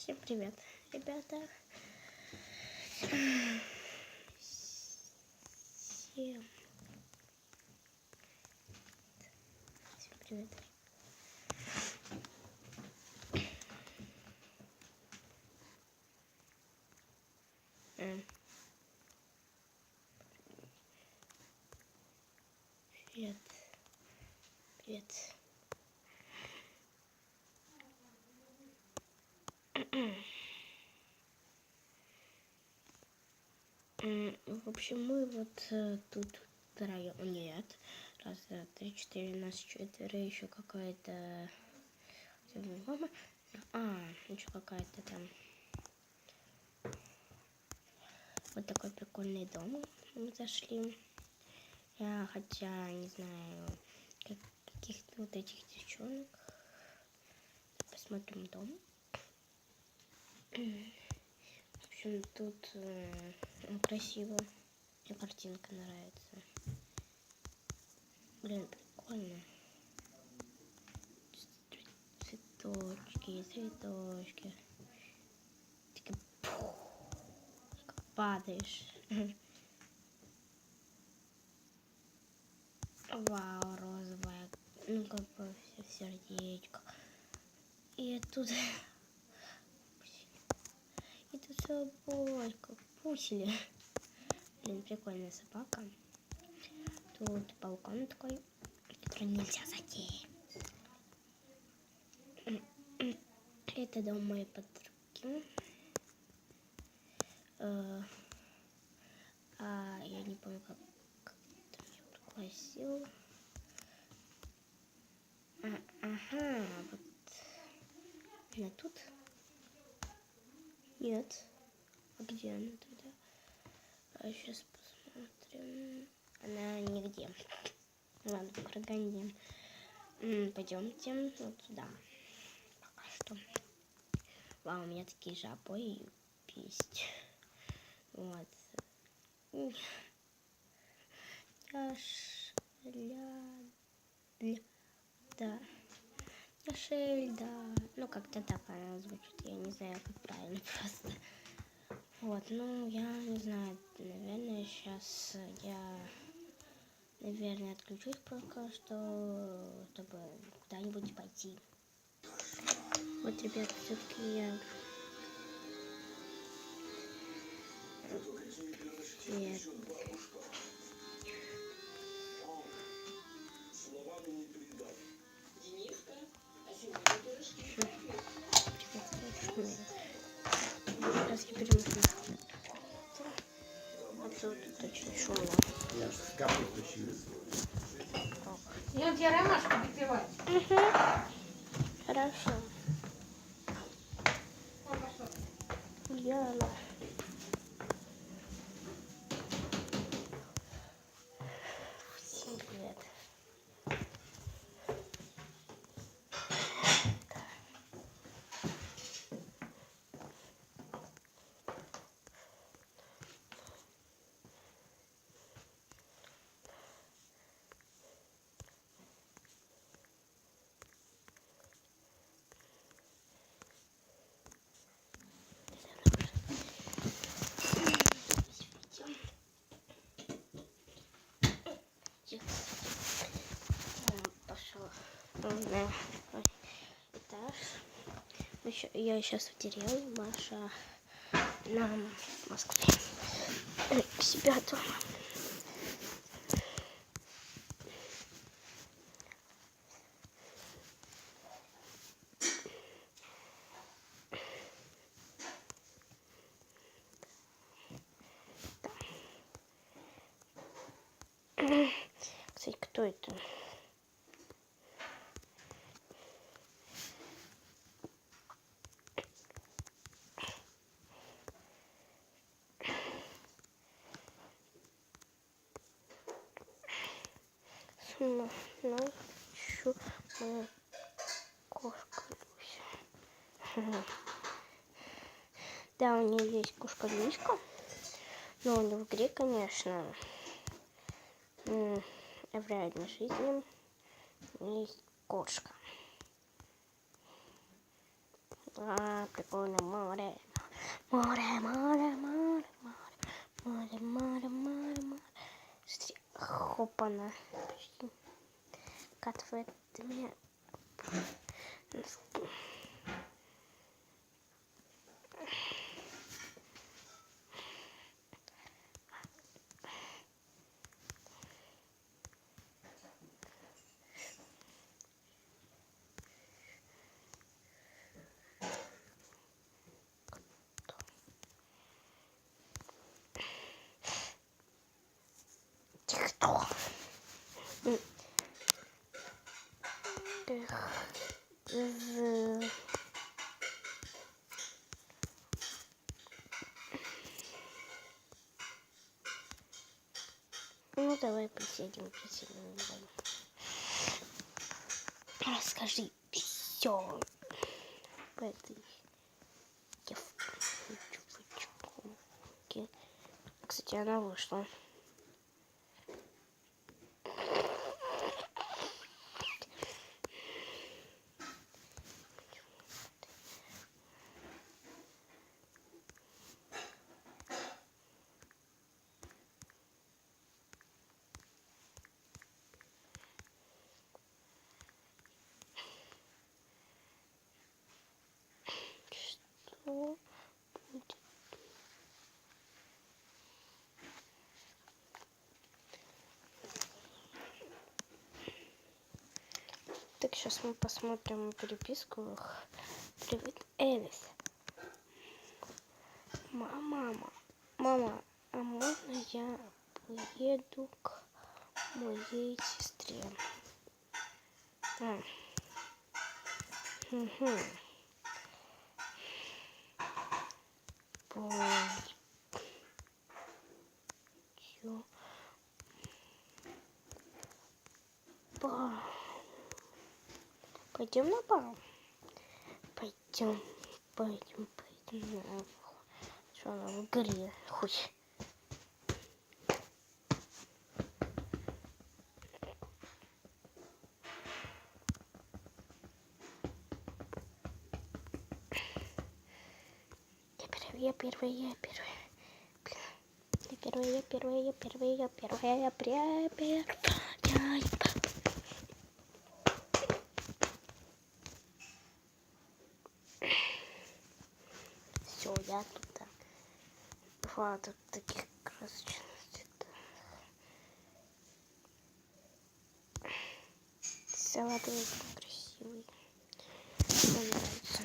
Всем привет, ребята. Всем привет. Привет. Привет. В общем, мы вот тут втроем. Нет. Раз, два, три, четыре, нас четверо, еще какая-то мама. Еще какая-то там. Вот такой прикольный дом мы зашли. Хотя не знаю каких-то вот этих девчонок. Посмотрим дом. В общем, тут красиво. Мне картинка нравится. Блин, прикольно. Цветочки. Такие, как падаешь. Вау, розовая. Ну, как бы все сердечко. И тут... И тут собачка. Пусили. Блин, прикольная собака. Тут балкон такой, который нельзя зайти. Это дом моей подруги. Я не помню, как ты меня пригласил. Вот. Она тут? Нет. А где она тогда? Сейчас посмотрим. Она нигде. Ладно, прогоним. Пойдемте вот сюда. Пока что. Вау, у меня такие же обои есть. Вот. Шельда. Ну, как-то так она звучит. Я не знаю, как правильно просто. Вот, ну, я не знаю. Наверное, сейчас я, отключусь пока что, чтобы куда-нибудь пойти. Вот, ребят, все-таки я... Нет. Сейчас я перемешаю. А тут очень шумно. Я тебе ромашку выпивать. Хорошо. Яна. Всем привет. Пошел на этаж. Я сейчас в деревне, Маша на Москве. У себя дома. Кстати, кто это? Ночью моя кошка Люся. Да, у нее есть кошка Люська, но не в игре, конечно. В реальной жизни есть кошка. Прикольно, море. Море, море, море, море, море, море, море, море. Смотри, хопана. Катывает меня. Кто? Ну, давай присядем. Расскажи все в этой девочке. Кстати, она вышла. Что будет? Так, сейчас мы посмотрим переписку их. Привет, Элис. Мама, а можно я поеду к моей сестре? Угу. Пойдем на бал? Пойдем. Что она в горе? Хоть. Я первая. Все, я тут. Два тут таких красочных цветов. Салатовый красивый. Мне нравится.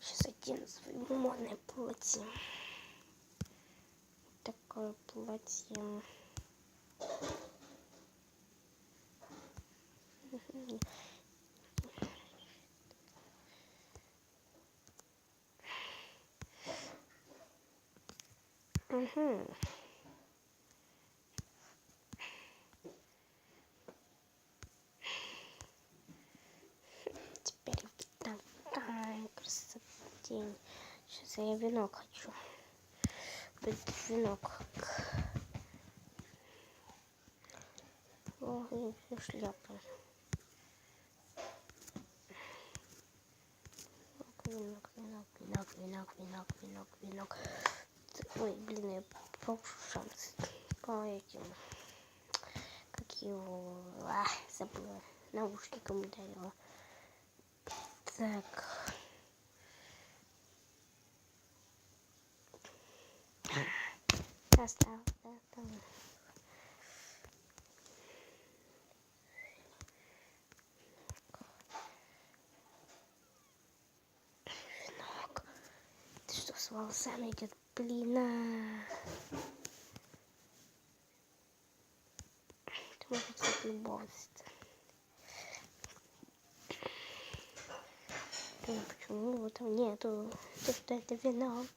Сейчас одену свое модное платье. Такое платье. Угу. Теперь такая красота. Сейчас я венок хочу. Венок. О, и шляпа. Венок. Ой, блин, я по ушам, по этим, как его, забыла, наушником ударила. Так. Осталось, да, там. Венок. Ты что, с волосами идет? Блин, Ты можешь быть любовница. Почему его там нету? Ты что, это венок?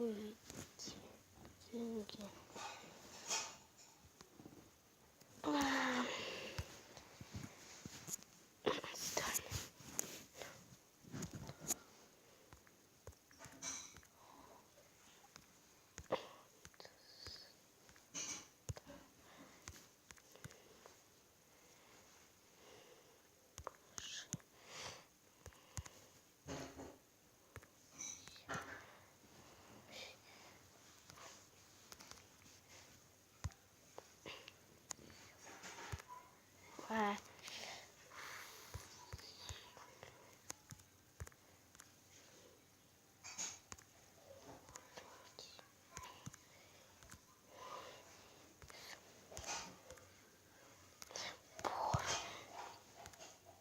Уйти. Деньги. Отстань. А.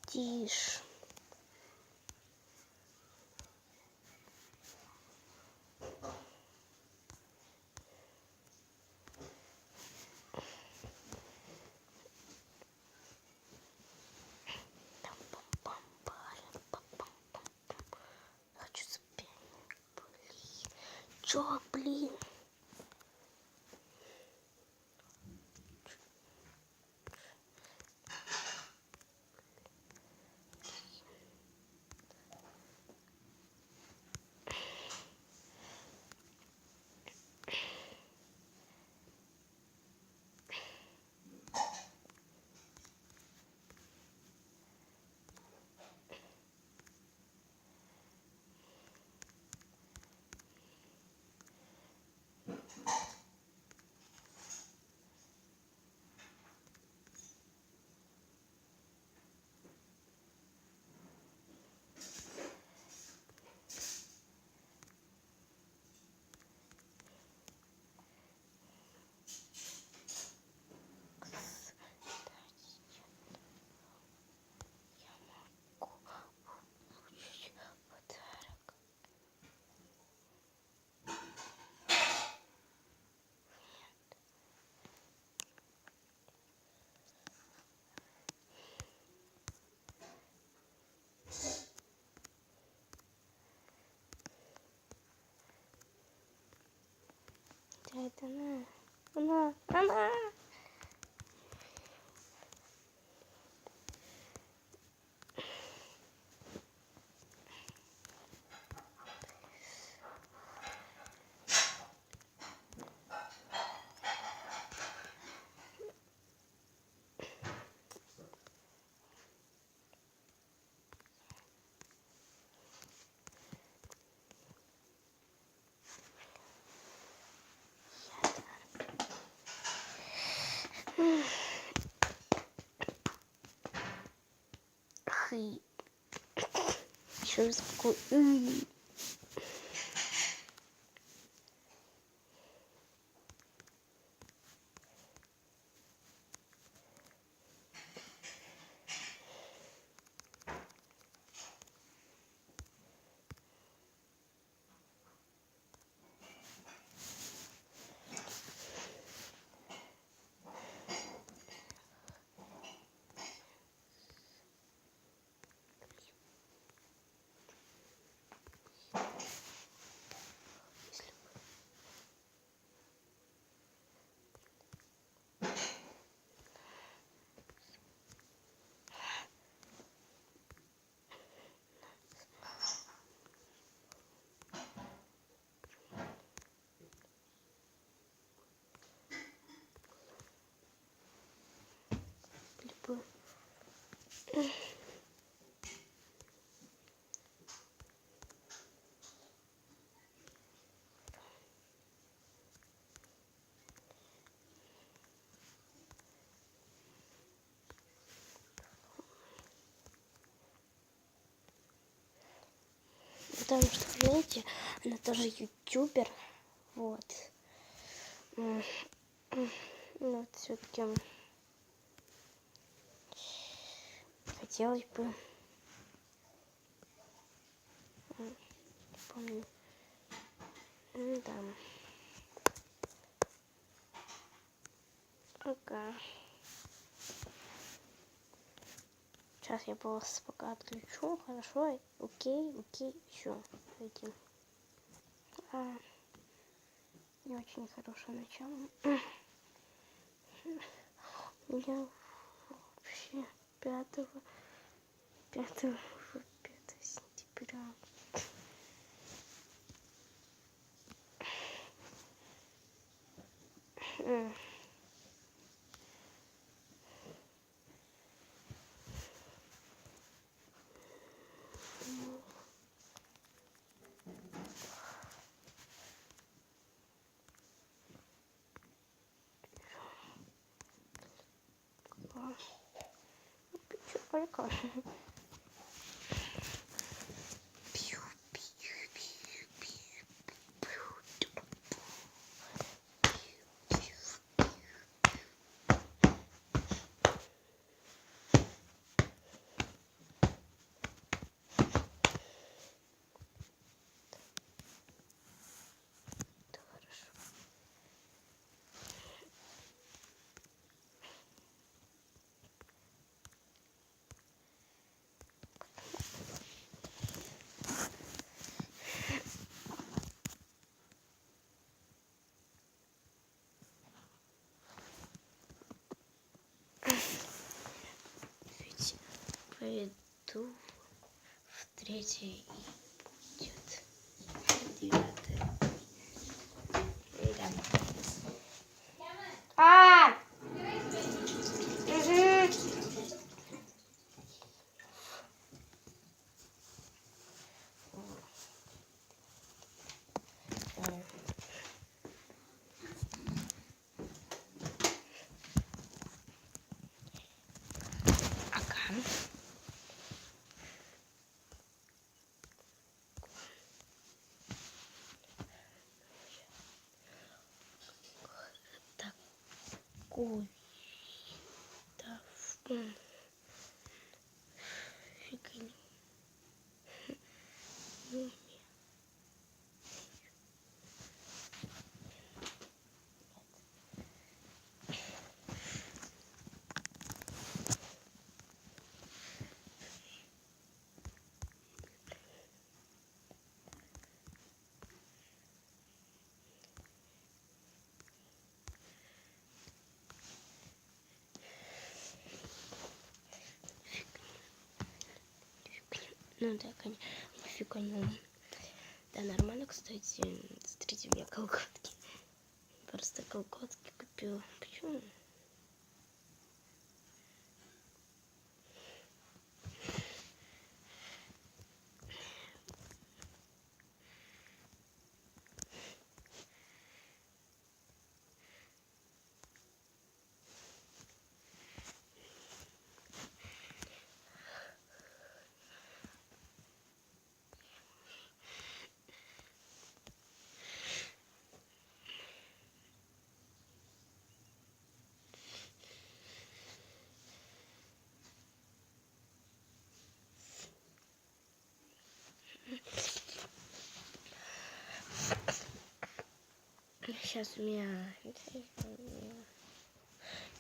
Тише. Хочу спеть. Блин. Чё, блин? Это она. Хы. Еще раз такой. Потому что, знаете, она тоже ютубер. Вот. Вот все-таки хотелось бы, помню, да. Ага. Сейчас я вас пока отключу, хорошо? Окей, все, пойдем. Не очень хорошее начало. У меня вообще 5 сентября. Печалька. Ведь пойду в 3 и будет 9. Да. Ага. Такой. Да, фигня. Ну да, конечно, нифига не. Да, нормально, кстати. Смотрите, у меня колготки. Просто колготки купила. Почему? Сейчас у меня...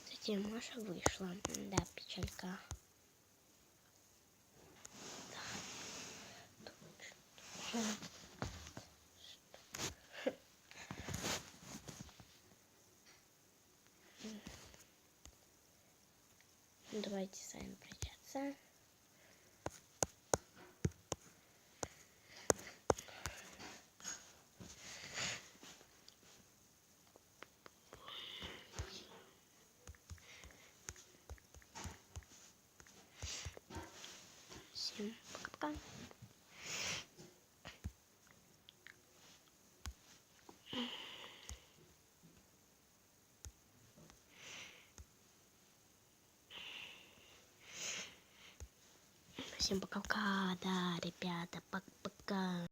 Кстати, Маша вышла. Да, печалька. Да. Давайте с вами прощаться. Всем пока-пока. Всем пока-пока. Да, ребята, пока-пока.